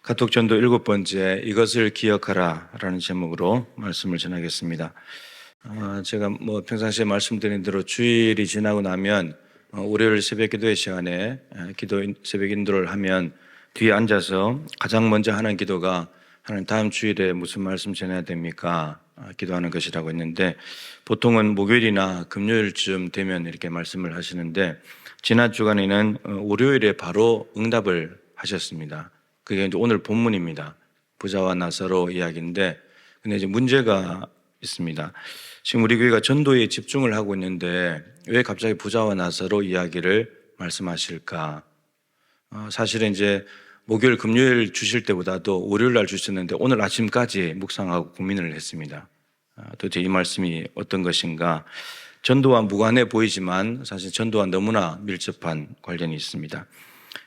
카톡전도 7번째 이것을 기억하라 라는 제목으로 말씀을 전하겠습니다. 제가 평상시에 말씀드린 대로 주일이 지나고 나면 월요일 새벽 기도회 시간에 새벽 인도를 하면 뒤에 앉아서 가장 먼저 하는 기도가 하나님 다음 주일에 무슨 말씀 전해야 됩니까? 기도하는 것이라고 했는데 보통은 목요일이나 금요일쯤 되면 이렇게 말씀을 하시는데 지난 주간에는 월요일에 바로 응답을 하셨습니다. 그게 이제 오늘 본문입니다. 부자와 나사로 이야기인데, 근데 이제 문제가 있습니다. 지금 우리 교회가 전도에 집중을 하고 있는데 왜 갑자기 부자와 나사로 이야기를 말씀하실까? 사실은 이제 목요일, 금요일 주실 때보다도 월요일 날 주셨는데 오늘 아침까지 묵상하고 고민을 했습니다. 도대체 이 말씀이 어떤 것인가? 전도와 무관해 보이지만 사실 전도와 너무나 밀접한 관련이 있습니다.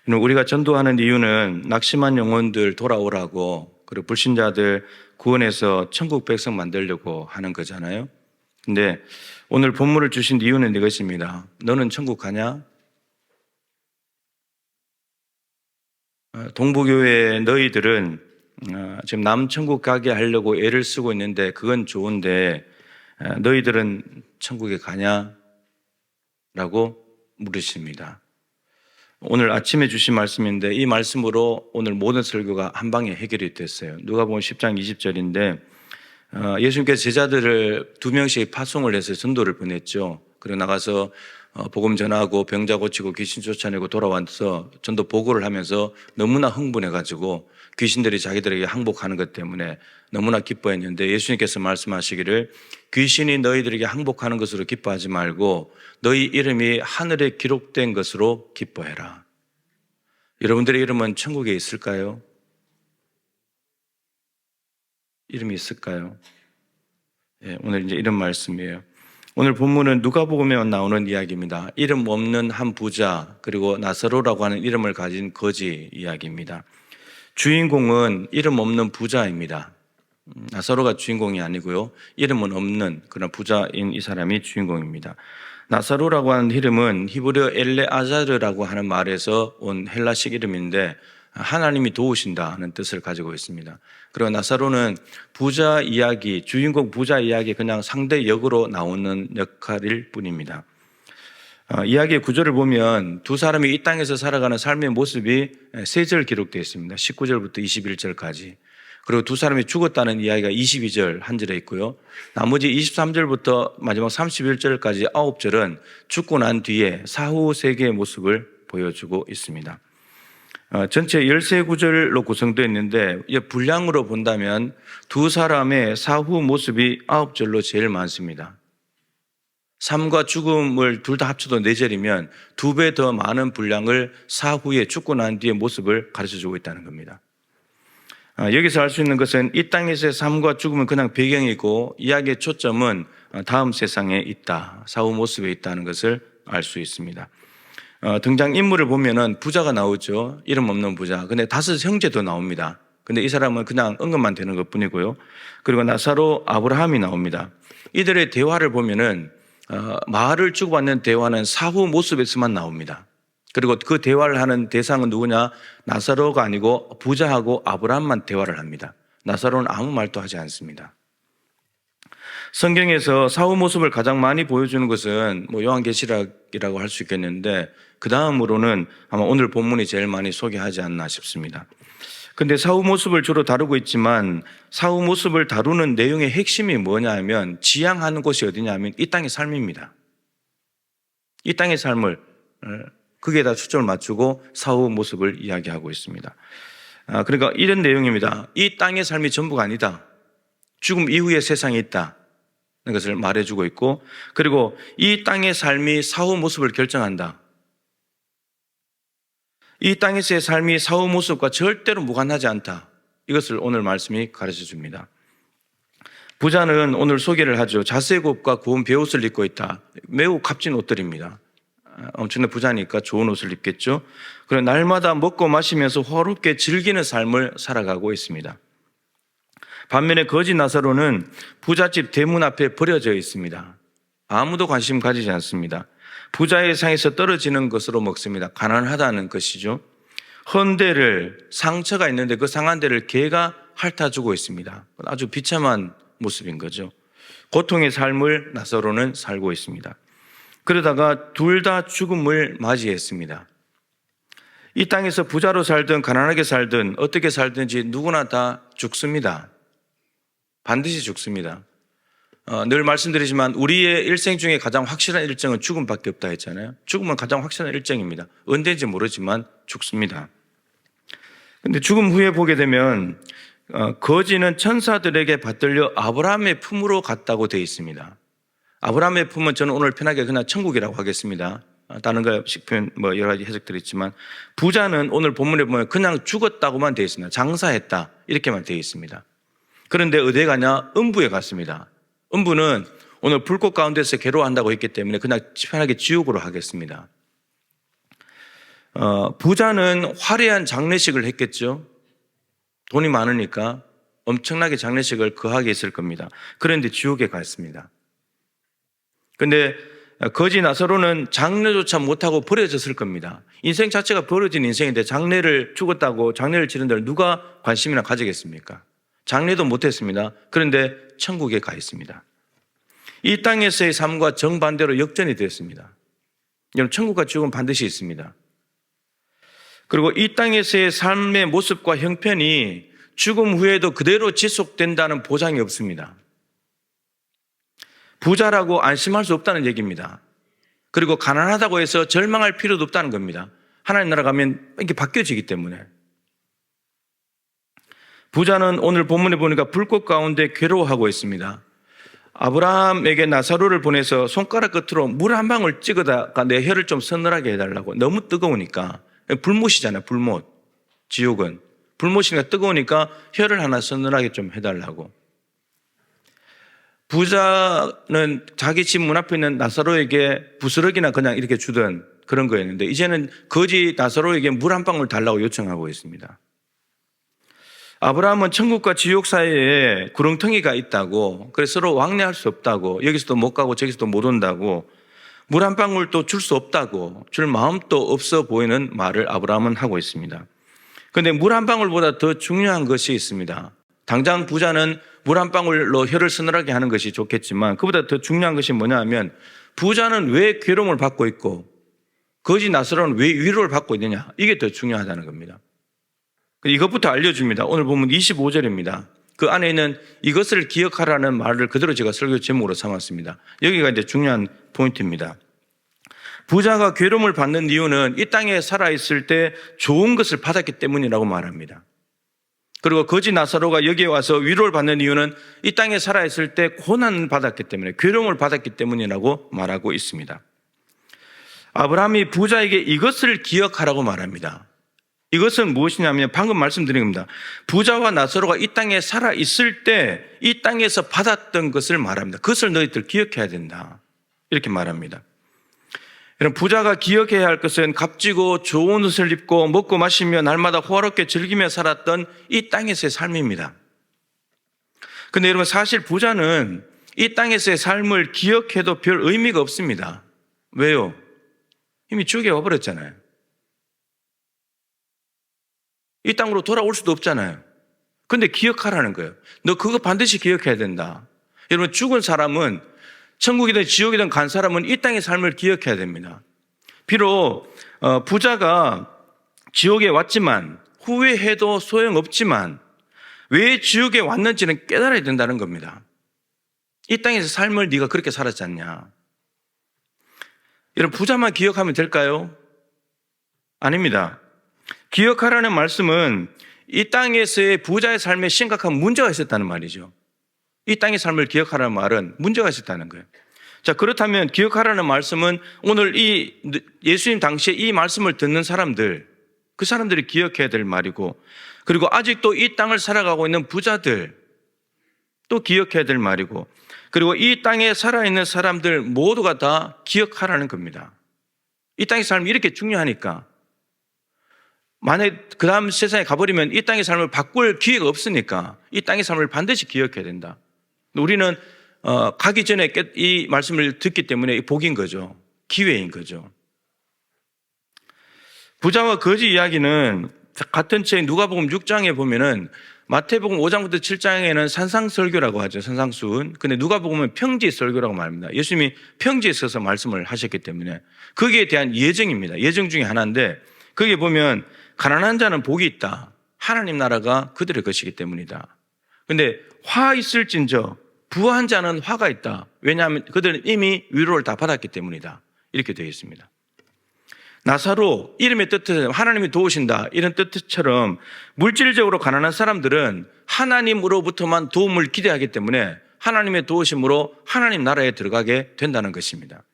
우리가 전도하는 이유는 낙심한 영혼들 돌아오라고, 그리고 불신자들 구원해서 천국 백성 만들려고 하는 거잖아요. 근데 오늘 본문을 주신 이유는 이것입니다. 너는 천국 가냐? 동부교회 너희들은 지금 남천국 가게 하려고 애를 쓰고 있는데 그건 좋은데 너희들은 천국에 가냐? 라고 물으십니다. 오늘 아침에 주신 말씀인데 이 말씀으로 오늘 모든 설교가 한 방에 해결이 됐어요. 누가복음 10장 20절인데 예수님께서 제자들을 2명씩 파송을 해서 전도를 보냈죠. 그리고 나가서 복음 전하고 병자 고치고 귀신 쫓아내고 돌아와서 전도 보고를 하면서 너무나 흥분해가지고 귀신들이 자기들에게 항복하는 것 때문에 너무나 기뻐했는데 예수님께서 말씀하시기를 귀신이 너희들에게 항복하는 것으로 기뻐하지 말고 너희 이름이 하늘에 기록된 것으로 기뻐해라. 여러분들의 이름은 천국에 있을까요? 이름이 있을까요? 오늘 이제 이런 말씀이에요. 오늘 본문은 누가복음에 나오는 이야기입니다. 이름 없는 한 부자 그리고 나사로라고 하는 이름을 가진 거지 이야기입니다. 주인공은 이름 없는 부자입니다. 나사로가 주인공이 아니고요. 이름은 없는 그런 부자인 이 사람이 주인공입니다. 나사로라고 하는 이름은 히브리어 엘레아자르라고 하는 말에서 온 헬라식 이름인데 하나님이 도우신다 하는 뜻을 가지고 있습니다. 그리고 나사로는 부자 이야기, 주인공 부자 이야기 그냥 상대 역으로 나오는 역할일 뿐입니다. 이야기의 구조를 보면 두 사람이 이 땅에서 살아가는 삶의 모습이 3절 기록되어 있습니다. 19절부터 21절까지. 그리고 두 사람이 죽었다는 이야기가 22절 한 절에 있고요. 나머지 23절부터 마지막 31절까지 9절은 죽고 난 뒤에 사후 세계의 모습을 보여주고 있습니다. 전체 13구절로 구성되어 있는데 분량으로 본다면 두 사람의 사후 모습이 9절로 제일 많습니다. 삶과 죽음을 둘 다 합쳐도 4절이면 2배 더 많은 분량을 사후에 죽고 난 뒤의 모습을 가르쳐주고 있다는 겁니다. 여기서 알 수 있는 것은 이 땅에서의 삶과 죽음은 그냥 배경이고 이야기의 초점은 다음 세상에 있다, 사후 모습에 있다는 것을 알 수 있습니다. 등장인물을 보면은 부자가 나오죠. 이름 없는 부자. 근데 5 형제도 나옵니다. 근데 이 사람은 그냥 언급만 되는 것 뿐이고요. 그리고 나사로, 아브라함이 나옵니다. 이들의 대화를 보면은 말을 주고받는 대화는 사후 모습에서만 나옵니다. 그리고 그 대화를 하는 대상은 누구냐? 나사로가 아니고 부자하고 아브라함만 대화를 합니다. 나사로는 아무 말도 하지 않습니다. 성경에서 사후 모습을 가장 많이 보여주는 것은 요한계시록이라고 할 수 있겠는데 그 다음으로는 아마 오늘 본문이 제일 많이 소개하지 않나 싶습니다. 근데 사후 모습을 주로 다루고 있지만 사후 모습을 다루는 내용의 핵심이 뭐냐 하면 지향하는 곳이 어디냐 하면 이 땅의 삶입니다. 이 땅의 삶을 거기에다 초점을 맞추고 사후 모습을 이야기하고 있습니다. 그러니까 이런 내용입니다. 이 땅의 삶이 전부가 아니다. 죽음 이후의 세상이 있다. 것을 말해주고 있고, 그리고 이 땅의 삶이 사후 모습을 결정한다. 이 땅에서의 삶이 사후 모습과 절대로 무관하지 않다. 이것을 오늘 말씀이 가르쳐 줍니다. 부자는 오늘 소개를 하죠. 자색 옷과 고운 베옷을 입고 있다. 매우 값진 옷들입니다. 엄청난 부자니까 좋은 옷을 입겠죠. 그리고 날마다 먹고 마시면서 호롭게 즐기는 삶을 살아가고 있습니다. 반면에 거지 나사로는 부잣집 대문 앞에 버려져 있습니다. 아무도 관심 가지지 않습니다. 부자의 상에서 떨어지는 것으로 먹습니다. 가난하다는 것이죠. 헌 데를, 상처가 있는데 그 상한 데를 개가 핥아주고 있습니다. 아주 비참한 모습인 거죠. 고통의 삶을 나사로는 살고 있습니다. 그러다가 둘 다 죽음을 맞이했습니다. 이 땅에서 부자로 살든 가난하게 살든 어떻게 살든지 누구나 다 죽습니다. 반드시 죽습니다. 늘 말씀드리지만 우리의 일생 중에 가장 확실한 일정은 죽음밖에 없다 했잖아요. 죽음은 가장 확실한 일정입니다. 언제인지 모르지만 죽습니다. 근데 죽음 후에 보게 되면 거지는 천사들에게 받들려 아브라함의 품으로 갔다고 되어 있습니다. 아브라함의 품은 저는 오늘 편하게 그냥 천국이라고 하겠습니다. 다른 거 식표현 여러 가지 해석들이 있지만, 부자는 오늘 본문에 보면 그냥 죽었다고만 되어 있습니다. 장사했다 이렇게만 되어 있습니다. 그런데 어디에 가냐? 음부에 갔습니다. 음부는 오늘 불꽃 가운데서 괴로워한다고 했기 때문에 그냥 편하게 지옥으로 하겠습니다. 부자는 화려한 장례식을 했겠죠. 돈이 많으니까 엄청나게 장례식을 거하게 했을 겁니다. 그런데 지옥에 갔습니다. 그런데 거지 나사로는 장례조차 못하고 버려졌을 겁니다. 인생 자체가 버려진 인생인데 장례를 죽었다고 장례를 치른 데를 누가 관심이나 가지겠습니까? 장례도 못했습니다. 그런데 천국에 가 있습니다. 이 땅에서의 삶과 정반대로 역전이 되었습니다. 여러분, 천국과 지옥은 반드시 있습니다. 그리고 이 땅에서의 삶의 모습과 형편이 죽음 후에도 그대로 지속된다는 보장이 없습니다. 부자라고 안심할 수 없다는 얘기입니다. 그리고 가난하다고 해서 절망할 필요도 없다는 겁니다. 하나님 나라 가면 이렇게 바뀌어지기 때문에. 부자는 오늘 본문에 보니까 불꽃 가운데 괴로워하고 있습니다. 아브라함에게 나사로를 보내서 손가락 끝으로 물 한 방울 찍어다가 내 혀를 좀 서늘하게 해달라고. 너무 뜨거우니까. 불못이잖아요. 불못. 지옥은. 불못이니까 뜨거우니까 혀를 하나 서늘하게 좀 해달라고. 부자는 자기 집 문 앞에 있는 나사로에게 부스러기나 그냥 이렇게 주던 그런 거였는데, 이제는 거지 나사로에게 물 한 방울 달라고 요청하고 있습니다. 아브라함은 천국과 지옥 사이에 구렁텅이가 있다고, 그래서 서로 왕래할 수 없다고, 여기서도 못 가고 저기서도 못 온다고, 물 한 방울도 줄 수 없다고, 줄 마음도 없어 보이는 말을 아브라함은 하고 있습니다. 그런데 물 한 방울보다 더 중요한 것이 있습니다. 당장 부자는 물 한 방울로 혀를 서늘하게 하는 것이 좋겠지만, 그보다 더 중요한 것이 뭐냐 하면, 부자는 왜 괴로움을 받고 있고 거지 나사로는 왜 위로를 받고 있느냐, 이게 더 중요하다는 겁니다. 이것부터 알려줍니다. 오늘 보면 25절입니다. 그 안에 있는 이것을 기억하라는 말을 그대로 제가 설교 제목으로 삼았습니다. 여기가 이제 중요한 포인트입니다. 부자가 괴로움을 받는 이유는 이 땅에 살아있을 때 좋은 것을 받았기 때문이라고 말합니다. 그리고 거지 나사로가 여기에 와서 위로를 받는 이유는 이 땅에 살아있을 때 고난을 받았기 때문에, 괴로움을 받았기 때문이라고 말하고 있습니다. 아브라함이 부자에게 이것을 기억하라고 말합니다. 이것은 무엇이냐면 방금 말씀드린 겁니다. 부자와 나사로가 이 땅에 살아있을 때 이 땅에서 받았던 것을 말합니다. 그것을 너희들 기억해야 된다, 이렇게 말합니다. 여러분, 부자가 기억해야 할 것은 값지고 좋은 옷을 입고 먹고 마시며 날마다 호화롭게 즐기며 살았던 이 땅에서의 삶입니다. 그런데 여러분, 사실 부자는 이 땅에서의 삶을 기억해도 별 의미가 없습니다. 왜요? 이미 지옥에 와버렸잖아요. 이 땅으로 돌아올 수도 없잖아요. 근데 기억하라는 거예요. 너 그거 반드시 기억해야 된다. 여러분, 죽은 사람은, 천국이든 지옥이든 간 사람은 이 땅의 삶을 기억해야 됩니다. 비록 부자가 지옥에 왔지만, 후회해도 소용없지만 왜 지옥에 왔는지는 깨달아야 된다는 겁니다. 이 땅에서 삶을 네가 그렇게 살았지 않냐. 여러분, 부자만 기억하면 될까요? 아닙니다. 기억하라는 말씀은 이 땅에서의 부자의 삶에 심각한 문제가 있었다는 말이죠. 이 땅의 삶을 기억하라는 말은 문제가 있었다는 거예요. 자, 그렇다면 기억하라는 말씀은 오늘 이 예수님 당시에 이 말씀을 듣는 사람들, 그 사람들이 기억해야 될 말이고, 그리고 아직도 이 땅을 살아가고 있는 부자들 또 기억해야 될 말이고, 그리고 이 땅에 살아있는 사람들 모두가 다 기억하라는 겁니다. 이 땅의 삶이 이렇게 중요하니까. 만약에 그 다음 세상에 가버리면 이 땅의 삶을 바꿀 기회가 없으니까 이 땅의 삶을 반드시 기억해야 된다. 우리는 가기 전에 이 말씀을 듣기 때문에 복인 거죠. 기회인 거죠. 부자와 거지 이야기는 같은 책 누가복음 6장에 보면은 마태복음 5장부터 7장에는 산상설교라고 하죠. 산상수훈. 근데 누가복음은 평지설교라고 말합니다. 예수님이 평지에 서서 말씀을 하셨기 때문에 거기에 대한 예정입니다. 예정 중에 하나인데 거기에 보면 가난한 자는 복이 있다. 하나님 나라가 그들의 것이기 때문이다. 근데 화 있을진저 부한 자는 화가 있다. 왜냐하면 그들은 이미 위로를 다 받았기 때문이다. 이렇게 되어 있습니다. 나사로, 이름의 뜻은 하나님이 도우신다 이런 뜻처럼 물질적으로 가난한 사람들은 하나님으로부터만 도움을 기대하기 때문에 하나님의 도우심으로 하나님 나라에 들어가게 된다는 것입니다.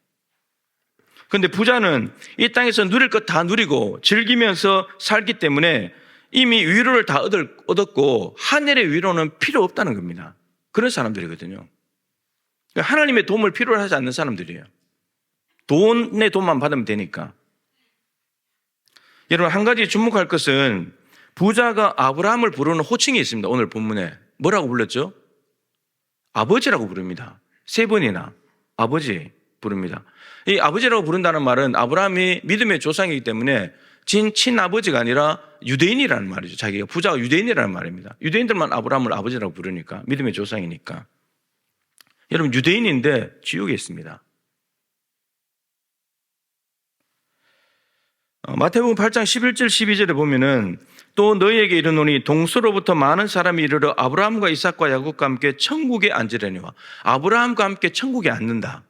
그런데 부자는 이 땅에서 누릴 것 다 누리고 즐기면서 살기 때문에 이미 위로를 다 얻었고 하늘의 위로는 필요 없다는 겁니다. 그런 사람들이거든요. 하나님의 도움을 필요로 하지 않는 사람들이에요. 돈의 도움만 받으면 되니까. 여러분, 한 가지 주목할 것은 부자가 아브라함을 부르는 호칭이 있습니다. 오늘 본문에. 뭐라고 불렀죠? 아버지라고 부릅니다. 3번이나 아버지 부릅니다. 이 아버지라고 부른다는 말은 아브라함이 믿음의 조상이기 때문에 친아버지가 아니라 유대인이라는 말이죠. 자기가 부자가 유대인이라는 말입니다. 유대인들만 아브라함을 아버지라고 부르니까, 믿음의 조상이니까. 여러분, 유대인인데 지옥에 있습니다. 마태복음 8장 11절 12절에 보면은 또 너희에게 이르노니 동서로부터 많은 사람이 이르러 아브라함과 이삭과 야곱과 함께 천국에 앉으려니와. 아브라함과 함께 천국에 앉는다.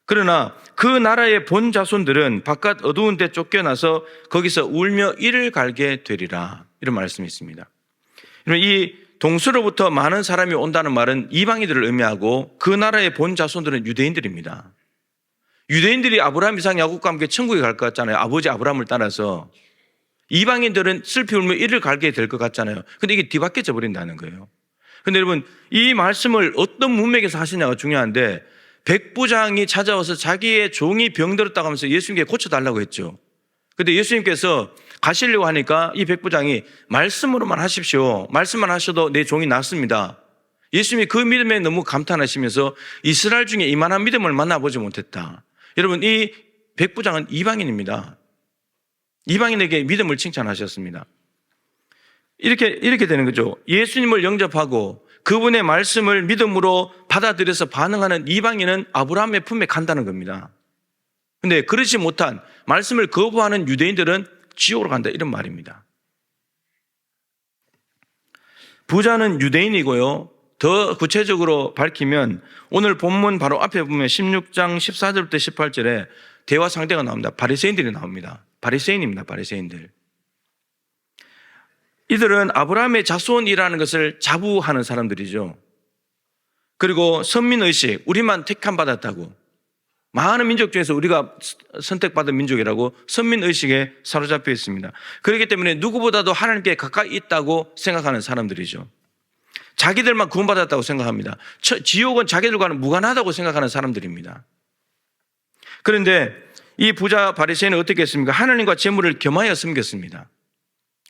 그러나 그 나라의 본 자손들은 바깥 어두운 데 쫓겨나서 거기서 울며 이를 갈게 되리라. 이런 말씀이 있습니다. 이 동서로부터 많은 사람이 온다는 말은 이방인들을 의미하고 그 나라의 본 자손들은 유대인들입니다. 유대인들이 아브라함, 이삭, 야곱과 함께 천국에 갈 것 같잖아요. 아버지 아브라함을 따라서. 이방인들은 슬피 울며 이를 갈게 될 것 같잖아요. 근데 이게 뒤바뀌어져 버린다는 거예요. 근데 여러분, 이 말씀을 어떤 문맥에서 하시냐가 중요한데 백부장이 찾아와서 자기의 종이 병들었다고 하면서 예수님께 고쳐달라고 했죠. 근데 예수님께서 가시려고 하니까 이 백부장이 말씀으로만 하십시오. 말씀만 하셔도 내 종이 낫습니다. 예수님이 그 믿음에 너무 감탄하시면서 이스라엘 중에 이만한 믿음을 만나보지 못했다. 여러분, 이 백부장은 이방인입니다. 이방인에게 믿음을 칭찬하셨습니다. 이렇게 되는 거죠. 예수님을 영접하고 그분의 말씀을 믿음으로 받아들여서 반응하는 이방인은 아브라함의 품에 간다는 겁니다. 그런데 그렇지 못한 말씀을 거부하는 유대인들은 지옥으로 간다, 이런 말입니다. 부자는 유대인이고요. 더 구체적으로 밝히면 오늘 본문 바로 앞에 보면 16장 14절부터 18절에 대화 상대가 나옵니다. 바리새인들이 나옵니다. 바리새인입니다. 바리새인들. 이들은 아브라함의 자손이라는 것을 자부하는 사람들이죠. 그리고 선민의식, 우리만 택함 받았다고, 많은 민족 중에서 우리가 선택받은 민족이라고 선민의식에 사로잡혀 있습니다. 그렇기 때문에 누구보다도 하나님께 가까이 있다고 생각하는 사람들이죠. 자기들만 구원받았다고 생각합니다. 지옥은 자기들과는 무관하다고 생각하는 사람들입니다. 그런데 이 부자 바리새인은 어떻게 했습니까? 하나님과 재물을 겸하여 섬겼습니다.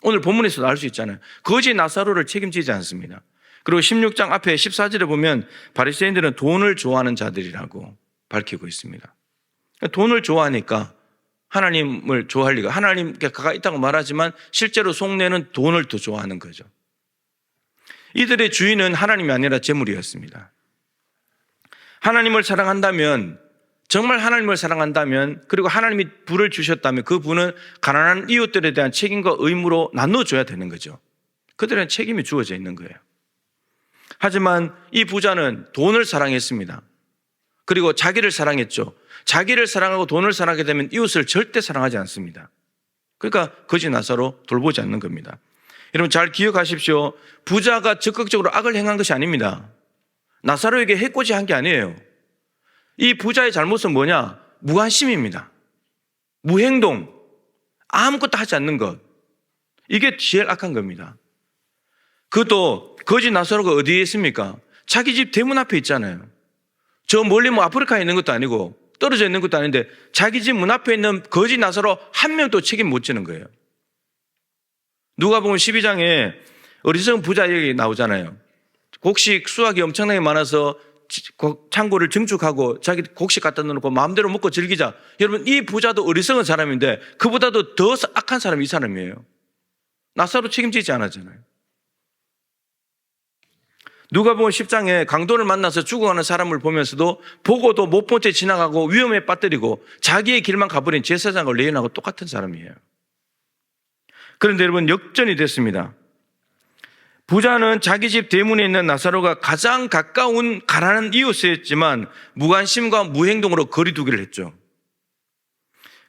오늘 본문에서도 알 수 있잖아요. 거지 나사로를 책임지지 않습니다. 그리고 16장 앞에 14절에 보면 바리새인들은 돈을 좋아하는 자들이라고 밝히고 있습니다. 돈을 좋아하니까 하나님을 좋아할 리가, 하나님께 가까이 있다고 말하지만 실제로 속내는 돈을 더 좋아하는 거죠. 이들의 주인은 하나님이 아니라 재물이었습니다. 하나님을 사랑한다면, 정말 하나님을 사랑한다면, 그리고 하나님이 부를 주셨다면 그 부는 가난한 이웃들에 대한 책임과 의무로 나눠줘야 되는 거죠. 그들은 책임이 주어져 있는 거예요. 하지만 이 부자는 돈을 사랑했습니다. 그리고 자기를 사랑했죠. 자기를 사랑하고 돈을 사랑하게 되면 이웃을 절대 사랑하지 않습니다. 그러니까 거지 나사로 돌보지 않는 겁니다. 여러분 잘 기억하십시오. 부자가 적극적으로 악을 행한 것이 아닙니다. 나사로에게 해코지 한 게 아니에요. 이 부자의 잘못은 뭐냐? 무관심입니다. 무행동, 아무것도 하지 않는 것. 이게 제일 악한 겁니다. 그것도 거지 나사로가 어디에 있습니까? 자기 집 대문 앞에 있잖아요. 저 멀리 아프리카에 있는 것도 아니고 떨어져 있는 것도 아닌데 자기 집 문 앞에 있는 거지 나사로 한 명도 책임 못 지는 거예요. 누가복음 12장에 어리석은 부자 얘기 나오잖아요. 곡식 수확이 엄청나게 많아서 창고를 증축하고 자기 곡식 갖다 놓고 마음대로 먹고 즐기자. 여러분 이 부자도 어리석은 사람인데 그보다도 더 악한 사람이 이 사람이에요. 나사로 책임지지 않았잖아요. 누가복음 10장에 강도를 만나서 죽어가는 사람을 보면서도 보고도 못 본 채 지나가고 위험에 빠뜨리고 자기의 길만 가버린 제사장을 레인하고 똑같은 사람이에요. 그런데 여러분, 역전이 됐습니다. 부자는 자기 집 대문에 있는 나사로가 가장 가까운 가난한 이웃이었지만 무관심과 무행동으로 거리두기를 했죠.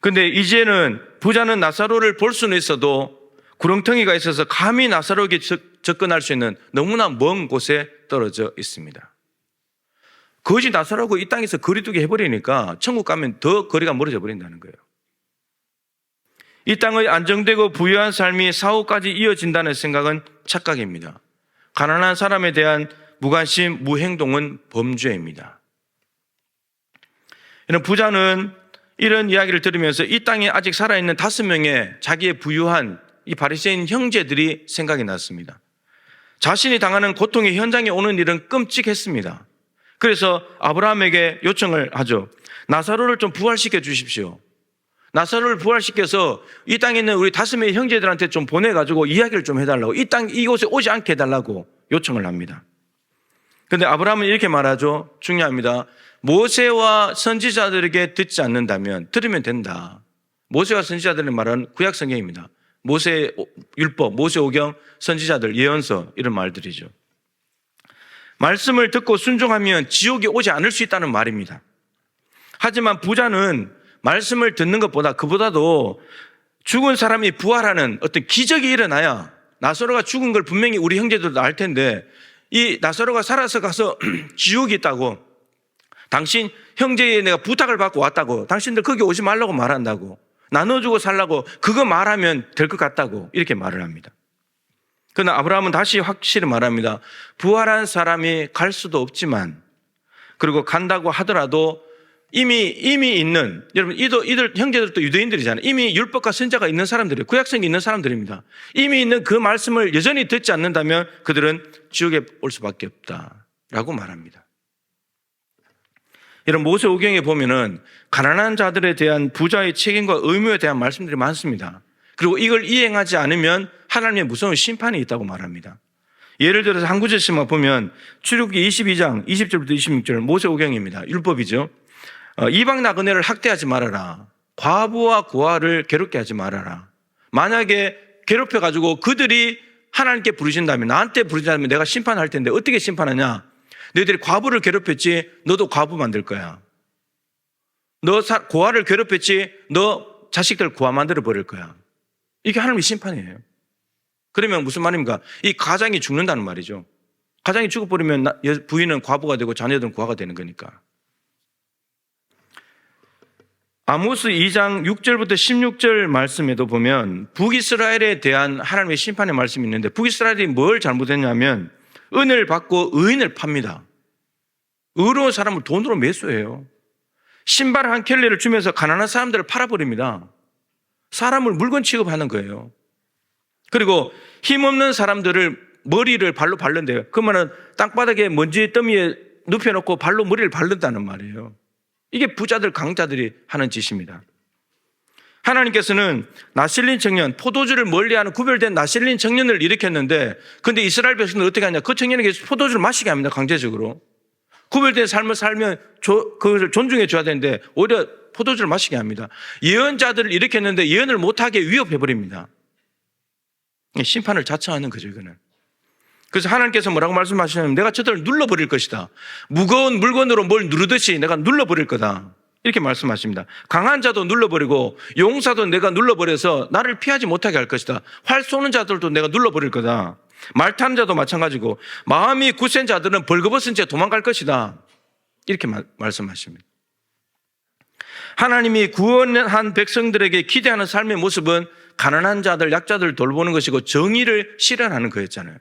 그런데 이제는 부자는 나사로를 볼 수는 있어도 구렁텅이가 있어서 감히 나사로에게 접근할 수 있는 너무나 먼 곳에 떨어져 있습니다. 거지 나사로하고 이 땅에서 거리두기 해버리니까 천국 가면 더 거리가 멀어져 버린다는 거예요. 이 땅의 안정되고 부유한 삶이 사후까지 이어진다는 생각은 착각입니다. 가난한 사람에 대한 무관심, 무행동은 범죄입니다. 이런 부자는 이런 이야기를 들으면서 이 땅에 아직 살아있는 5명의 자기의 부유한 이 바리새인 형제들이 생각이 났습니다. 자신이 당하는 고통의 현장에 오는 일은 끔찍했습니다. 그래서 아브라함에게 요청을 하죠. 나사로를 좀 부활시켜 주십시오. 나사로를 부활시켜서 이 땅에 있는 우리 5명의 형제들한테 좀 보내가지고 이야기를 좀 해달라고, 이곳에 오지 않게 해달라고 요청을 합니다. 그런데 아브라함은 이렇게 말하죠. 중요합니다. 모세와 선지자들에게 듣지 않는다면 들으면 된다. 모세와 선지자들의 말은 구약 성경입니다. 모세 율법, 모세 오경, 선지자들, 예언서 이런 말들이죠. 말씀을 듣고 순종하면 지옥에 오지 않을 수 있다는 말입니다. 하지만 부자는 말씀을 듣는 것보다 그보다도 죽은 사람이 부활하는 어떤 기적이 일어나야, 나사로가 죽은 걸 분명히 우리 형제들도 알 텐데 이 나사로가 살아서 가서 지옥이 있다고, 당신 형제에 내가 부탁을 받고 왔다고, 당신들 거기 오지 말라고 말한다고, 나눠주고 살라고 그거 말하면 될 것 같다고 이렇게 말을 합니다. 그러나 아브라함은 다시 확실히 말합니다. 부활한 사람이 갈 수도 없지만, 그리고 간다고 하더라도 이미 있는, 여러분 이들 형제들도 유대인들이잖아요. 이미 율법과 선지자가 있는 사람들이에요. 구약성이 있는 사람들입니다. 이미 있는 그 말씀을 여전히 듣지 않는다면 그들은 지옥에 올 수밖에 없다라고 말합니다. 이런 모세오경에 보면은 가난한 자들에 대한 부자의 책임과 의무에 대한 말씀들이 많습니다. 그리고 이걸 이행하지 않으면 하나님의 무서운 심판이 있다고 말합니다. 예를 들어서 한 구절씩만 보면 출애굽기 22장 20절부터 26절 모세오경입니다. 율법이죠. 이방 나그네를 학대하지 말아라. 과부와 고아를 괴롭게 하지 말아라. 만약에 괴롭혀가지고 그들이 하나님께 부르신다면, 나한테 부르신다면 내가 심판할 텐데 어떻게 심판하냐? 너희들이 과부를 괴롭혔지, 너도 과부 만들 거야. 너 고아를 괴롭혔지, 너 자식들 고아 만들어 버릴 거야. 이게 하나님의 심판이에요. 그러면 무슨 말입니까? 이 가장이 죽는다는 말이죠. 가장이 죽어버리면 부인은 과부가 되고 자녀들은 고아가 되는 거니까. 아모스 2장 6절부터 16절 말씀에도 보면 북이스라엘에 대한 하나님의 심판의 말씀이 있는데, 북이스라엘이 뭘 잘못했냐면 은을 받고 의인을 팝니다. 의로운 사람을 돈으로 매수해요. 신발 한 켤레를 주면서 가난한 사람들을 팔아버립니다. 사람을 물건 취급하는 거예요. 그리고 힘없는 사람들을 머리를 발로 밟는데요. 그러면 땅바닥에 먼지 더미에 눕혀놓고 발로 머리를 밟는다는 말이에요. 이게 부자들, 강자들이 하는 짓입니다. 하나님께서는 나실린 청년, 포도주를 멀리하는 구별된 나실린 청년을 일으켰는데, 근데 이스라엘 백성들은 어떻게 하냐? 그 청년에게 포도주를 마시게 합니다. 강제적으로. 구별된 삶을 살면 그것을 존중해 줘야 되는데 오히려 포도주를 마시게 합니다. 예언자들을 일으켰는데 예언을 못하게 위협해버립니다. 심판을 자처하는 거죠, 이거는. 그래서 하나님께서 뭐라고 말씀하시냐면 내가 저들을 눌러버릴 것이다. 무거운 물건으로 뭘 누르듯이 내가 눌러버릴 거다. 이렇게 말씀하십니다. 강한 자도 눌러버리고 용사도 내가 눌러버려서 나를 피하지 못하게 할 것이다. 활 쏘는 자들도 내가 눌러버릴 거다. 말 타는 자도 마찬가지고 마음이 굳센 자들은 벌거벗은 채 도망갈 것이다. 이렇게 말씀하십니다. 하나님이 구원한 백성들에게 기대하는 삶의 모습은 가난한 자들, 약자들을 돌보는 것이고 정의를 실현하는 거였잖아요.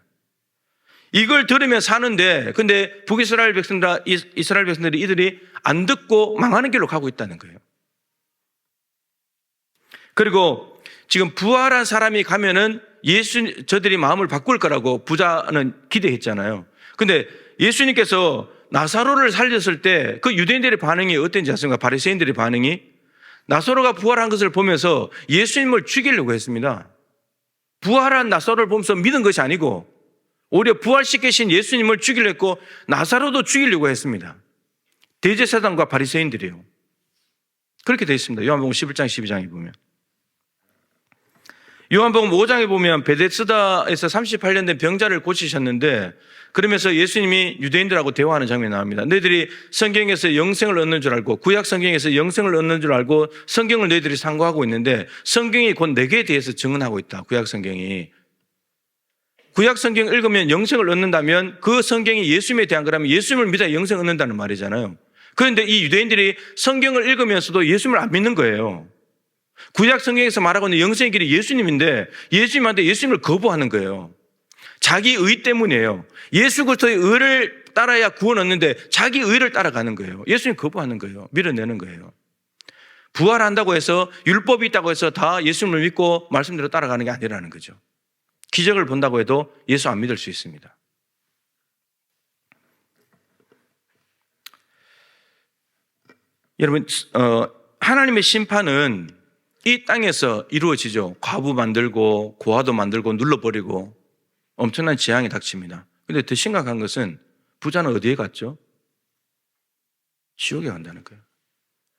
이걸 들으면 사는데, 근데 북이스라엘 백성들, 이스라엘 백성들이 이들이 안 듣고 망하는 길로 가고 있다는 거예요. 그리고 지금 부활한 사람이 가면은 저들이 마음을 바꿀 거라고 부자는 기대했잖아요. 근데 예수님께서 나사로를 살렸을 때 그 유대인들의 반응이 어땠는지 아십니까? 바리새인들의 반응이 나사로가 부활한 것을 보면서 예수님을 죽이려고 했습니다. 부활한 나사로를 보면서 믿은 것이 아니고 오히려 부활시키신 예수님을 죽이려 했고 나사로도 죽이려고 했습니다. 대제사장과 바리새인들이요. 그렇게 되어 있습니다. 요한복음 11장 12장에 보면. 요한복음 5장에 보면 베데스다에서 38년 된 병자를 고치셨는데 그러면서 예수님이 유대인들하고 대화하는 장면이 나옵니다. 너희들이 성경에서 영생을 얻는 줄 알고 구약 성경에서 영생을 얻는 줄 알고 성경을 너희들이 상고하고 있는데 성경이 곧 내게 대해서 증언하고 있다. 구약 성경이. 구약 성경 읽으면 영생을 얻는다면 그 성경이 예수님에 대한 거라면 예수님을 믿어야 영생을 얻는다는 말이잖아요. 그런데 이 유대인들이 성경을 읽으면서도 예수님을 안 믿는 거예요. 구약 성경에서 말하고 있는 영생의 길이 예수님인데 예수님한테 예수님을 거부하는 거예요. 자기 의 때문이에요. 예수 그리스도의 의를 따라야 구원 얻는데 자기 의를 따라가는 거예요. 예수님 거부하는 거예요. 밀어내는 거예요. 부활한다고 해서 율법이 있다고 해서 다 예수님을 믿고 말씀대로 따라가는 게 아니라는 거죠. 기적을 본다고 해도 예수 안 믿을 수 있습니다. 여러분, 하나님의 심판은 이 땅에서 이루어지죠. 과부 만들고 고아도 만들고 눌러버리고 엄청난 재앙이 닥칩니다. 그런데 더 심각한 것은 부자는 어디에 갔죠? 지옥에 간다는 거예요.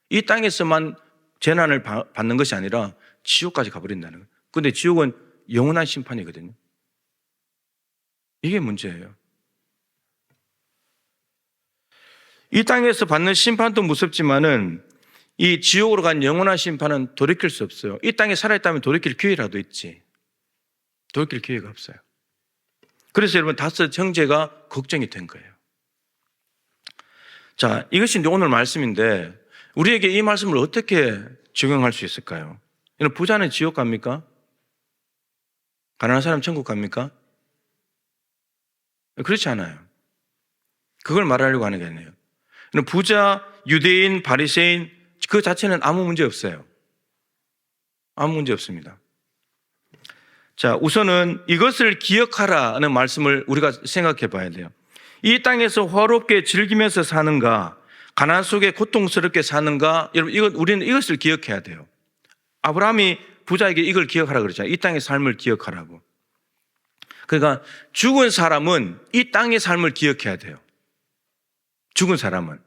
이 땅에서만 재난을 받는 것이 아니라 지옥까지 가버린다는 거예요. 그런데 지옥은 영원한 심판이거든요. 이게 문제예요. 이 땅에서 받는 심판도 무섭지만은 이 지옥으로 간 영원한 심판은 돌이킬 수 없어요. 이 땅에 살아있다면 돌이킬 기회라도 있지. 돌이킬 기회가 없어요. 그래서 여러분 5 형제가 걱정이 된 거예요. 자, 이것이 오늘 말씀인데 우리에게 이 말씀을 어떻게 적용할 수 있을까요? 여러분, 부자는 지옥 갑니까? 가난한 사람 천국 갑니까? 그렇지 않아요. 그걸 말하려고 하는 게 아니에요. 부자, 유대인, 바리새인 그 자체는 아무 문제 없어요. 아무 문제 없습니다. 자, 우선은 이것을 기억하라는 말씀을 우리가 생각해 봐야 돼요. 이 땅에서 화롭게 즐기면서 사는가, 가난 속에 고통스럽게 사는가, 여러분, 우리는 이것을 기억해야 돼요. 아브라함이 부자에게 이걸 기억하라 그랬잖아요. 이 땅의 삶을 기억하라고. 그러니까 죽은 사람은 이 땅의 삶을 기억해야 돼요. 죽은 사람은.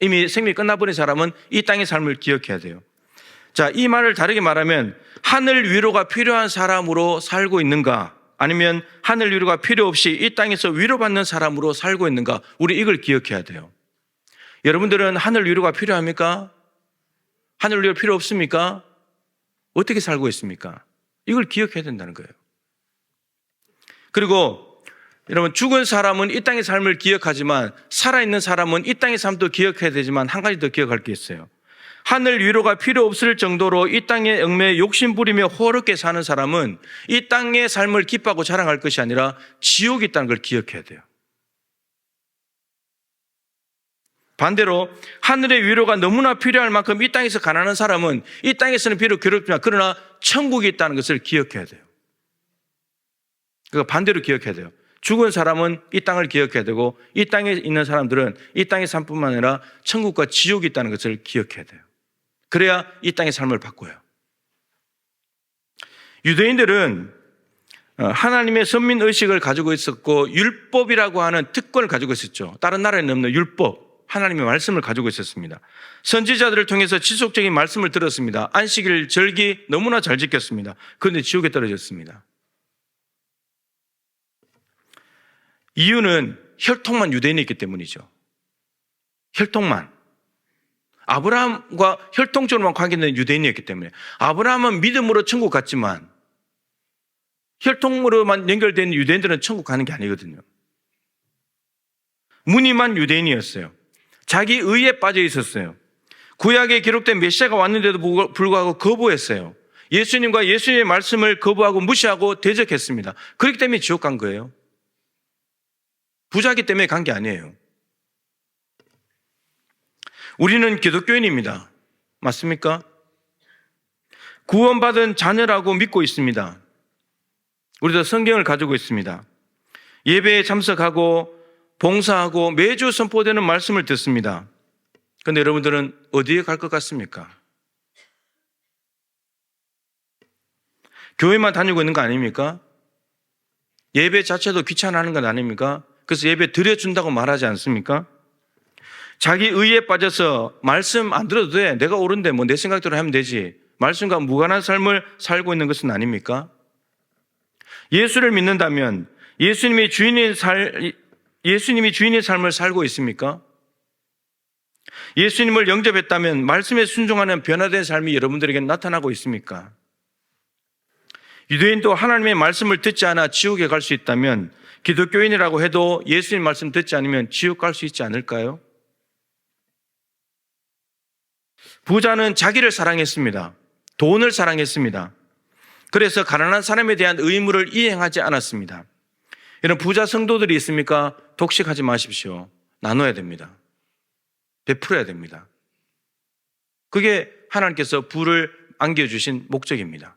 이미 생명이 끝나버린 사람은 이 땅의 삶을 기억해야 돼요. 자, 이 말을 다르게 말하면 하늘 위로가 필요한 사람으로 살고 있는가, 아니면 하늘 위로가 필요 없이 이 땅에서 위로받는 사람으로 살고 있는가, 우리 이걸 기억해야 돼요. 여러분들은 하늘 위로가 필요합니까? 하늘 위로 필요 없습니까? 어떻게 살고 있습니까? 이걸 기억해야 된다는 거예요. 그리고 여러분, 죽은 사람은 이 땅의 삶을 기억하지만 살아있는 사람은 이 땅의 삶도 기억해야 되지만 한 가지 더 기억할 게 있어요. 하늘 위로가 필요 없을 정도로 이 땅에 얽매여 욕심 부리며 호롭게 사는 사람은 이 땅의 삶을 기뻐하고 자랑할 것이 아니라 지옥이 있다는 걸 기억해야 돼요. 반대로 하늘의 위로가 너무나 필요할 만큼 이 땅에서 가난한 사람은 이 땅에서는 비록 괴롭지만 그러나 천국이 있다는 것을 기억해야 돼요. 그러니까 반대로 기억해야 돼요. 죽은 사람은 이 땅을 기억해야 되고 이 땅에 있는 사람들은 이 땅의 삶뿐만 아니라 천국과 지옥이 있다는 것을 기억해야 돼요. 그래야 이 땅의 삶을 바꿔요. 유대인들은 하나님의 선민의식을 가지고 있었고 율법이라고 하는 특권을 가지고 있었죠. 다른 나라에는 없는 율법, 하나님의 말씀을 가지고 있었습니다. 선지자들을 통해서 지속적인 말씀을 들었습니다. 안식일, 절기 너무나 잘 지켰습니다. 그런데 지옥에 떨어졌습니다. 이유는 혈통만 유대인이 있기 때문이죠. 혈통만. 아브라함과 혈통적으로만 관계된 유대인이었기 때문에. 아브라함은 믿음으로 천국 갔지만 혈통으로만 연결된 유대인들은 천국 가는 게 아니거든요. 무늬만 유대인이었어요. 자기 의에 빠져 있었어요. 구약에 기록된 메시아가 왔는데도 불구하고 거부했어요. 예수님과 예수님의 말씀을 거부하고 무시하고 대적했습니다. 그렇기 때문에 지옥 간 거예요. 부자기 때문에 간 게 아니에요. 우리는 기독교인입니다. 맞습니까? 구원받은 자녀라고 믿고 있습니다. 우리도 성경을 가지고 있습니다. 예배에 참석하고 봉사하고 매주 선포되는 말씀을 듣습니다. 그런데 여러분들은 어디에 갈 것 같습니까? 교회만 다니고 있는 거 아닙니까? 예배 자체도 귀찮아하는 것 아닙니까? 그래서 예배 드려준다고 말하지 않습니까? 자기 의에 빠져서 말씀 안 들어도 돼. 내가 옳은데 뭐 내 생각대로 하면 되지. 말씀과 무관한 삶을 살고 있는 것은 아닙니까? 예수를 믿는다면 예수님이 주인의 삶을 살고 있습니까? 예수님을 영접했다면 말씀에 순종하는 변화된 삶이 여러분들에게 나타나고 있습니까? 유대인도 하나님의 말씀을 듣지 않아 지옥에 갈 수 있다면 기독교인이라고 해도 예수님 말씀 듣지 않으면 지옥 갈 수 있지 않을까요? 부자는 자기를 사랑했습니다. 돈을 사랑했습니다. 그래서 가난한 사람에 대한 의무를 이행하지 않았습니다. 이런 부자 성도들이 있습니까? 독식하지 마십시오. 나눠야 됩니다. 베풀어야 됩니다. 그게 하나님께서 부를 안겨주신 목적입니다.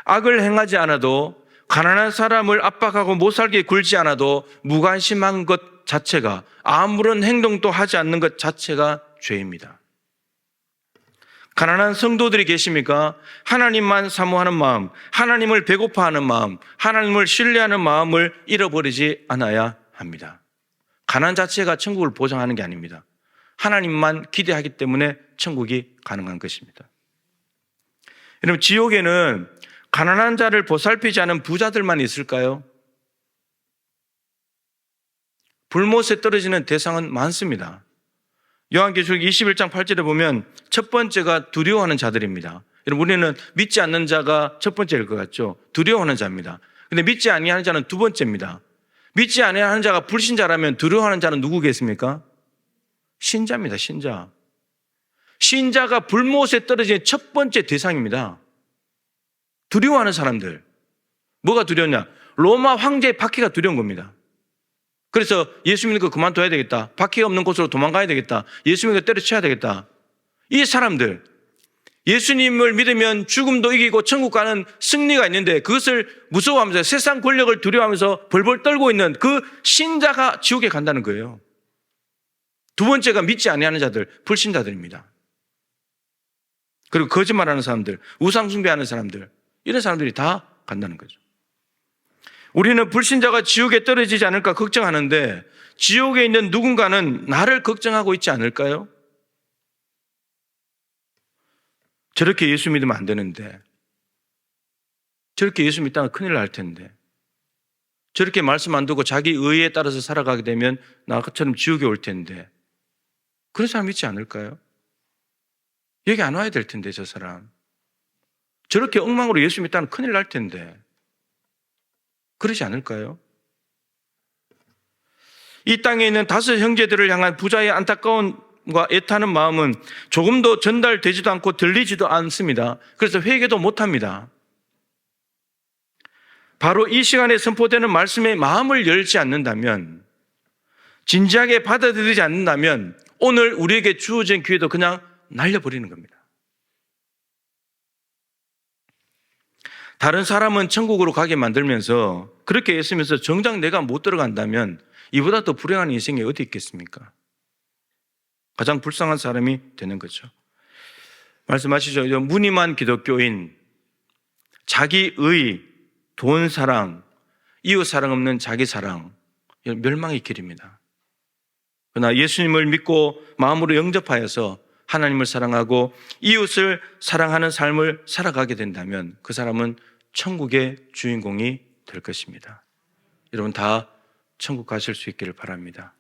악을 행하지 않아도, 가난한 사람을 압박하고 못 살게 굴지 않아도 무관심한 것 자체가, 아무런 행동도 하지 않는 것 자체가 죄입니다. 가난한 성도들이 계십니까? 하나님만 사모하는 마음, 하나님을 배고파하는 마음, 하나님을 신뢰하는 마음을 잃어버리지 않아야 합니다. 가난 자체가 천국을 보장하는 게 아닙니다. 하나님만 기대하기 때문에 천국이 가능한 것입니다. 여러분, 지옥에는 가난한 자를 보살피지 않은 부자들만 있을까요? 불못에 떨어지는 대상은 많습니다. 요한계시록 21장 8절에 보면 첫 번째가 두려워하는 자들입니다. 여러분, 우리는 믿지 않는 자가 첫 번째일 것 같죠? 두려워하는 자입니다. 근데 믿지 아니하는 자는 두 번째입니다. 믿지 아니하는 자가 불신자라면 두려워하는 자는 누구겠습니까? 신자입니다. 신자. 신자가 불못에 떨어진 첫 번째 대상입니다. 두려워하는 사람들. 뭐가 두려웠냐? 로마 황제의 박해가 두려운 겁니다. 그래서 예수 믿는 거 그만둬야 되겠다. 박해가 없는 곳으로 도망가야 되겠다. 예수 믿는 거 때려쳐야 되겠다. 이 사람들, 예수님을 믿으면 죽음도 이기고 천국 가는 승리가 있는데 그것을 무서워하면서 세상 권력을 두려워하면서 벌벌 떨고 있는 그 신자가 지옥에 간다는 거예요. 두 번째가 믿지 아니하는 자들, 불신자들입니다. 그리고 거짓말하는 사람들, 우상 숭배하는 사람들, 이런 사람들이 다 간다는 거죠. 우리는 불신자가 지옥에 떨어지지 않을까 걱정하는데 지옥에 있는 누군가는 나를 걱정하고 있지 않을까요? 저렇게 예수 믿으면 안 되는데, 저렇게 예수 믿다가 큰일 날 텐데, 저렇게 말씀 안 듣고 자기 의에 따라서 살아가게 되면 나처럼 지옥에 올 텐데, 그런 사람 있지 않을까요? 여기 안 와야 될 텐데, 저 사람. 저렇게 엉망으로 예수 믿다는 큰일 날 텐데, 그러지 않을까요? 이 땅에 있는 5 형제들을 향한 부자의 안타까움과 애타는 마음은 조금도 전달되지도 않고 들리지도 않습니다. 그래서 회개도 못합니다. 바로 이 시간에 선포되는 말씀에 마음을 열지 않는다면, 진지하게 받아들이지 않는다면 오늘 우리에게 주어진 기회도 그냥 날려버리는 겁니다. 다른 사람은 천국으로 가게 만들면서 그렇게 했으면서 정작 내가 못 들어간다면 이보다 더 불행한 인생이 어디 있겠습니까? 가장 불쌍한 사람이 되는 거죠. 말씀하시죠. 무늬만 기독교인, 자기 의, 돈 사랑, 이웃 사랑 없는 자기 사랑, 멸망의 길입니다. 그러나 예수님을 믿고 마음으로 영접하여서 하나님을 사랑하고 이웃을 사랑하는 삶을 살아가게 된다면 그 사람은 천국의 주인공이 될 것입니다. 여러분 다 천국 가실 수 있기를 바랍니다.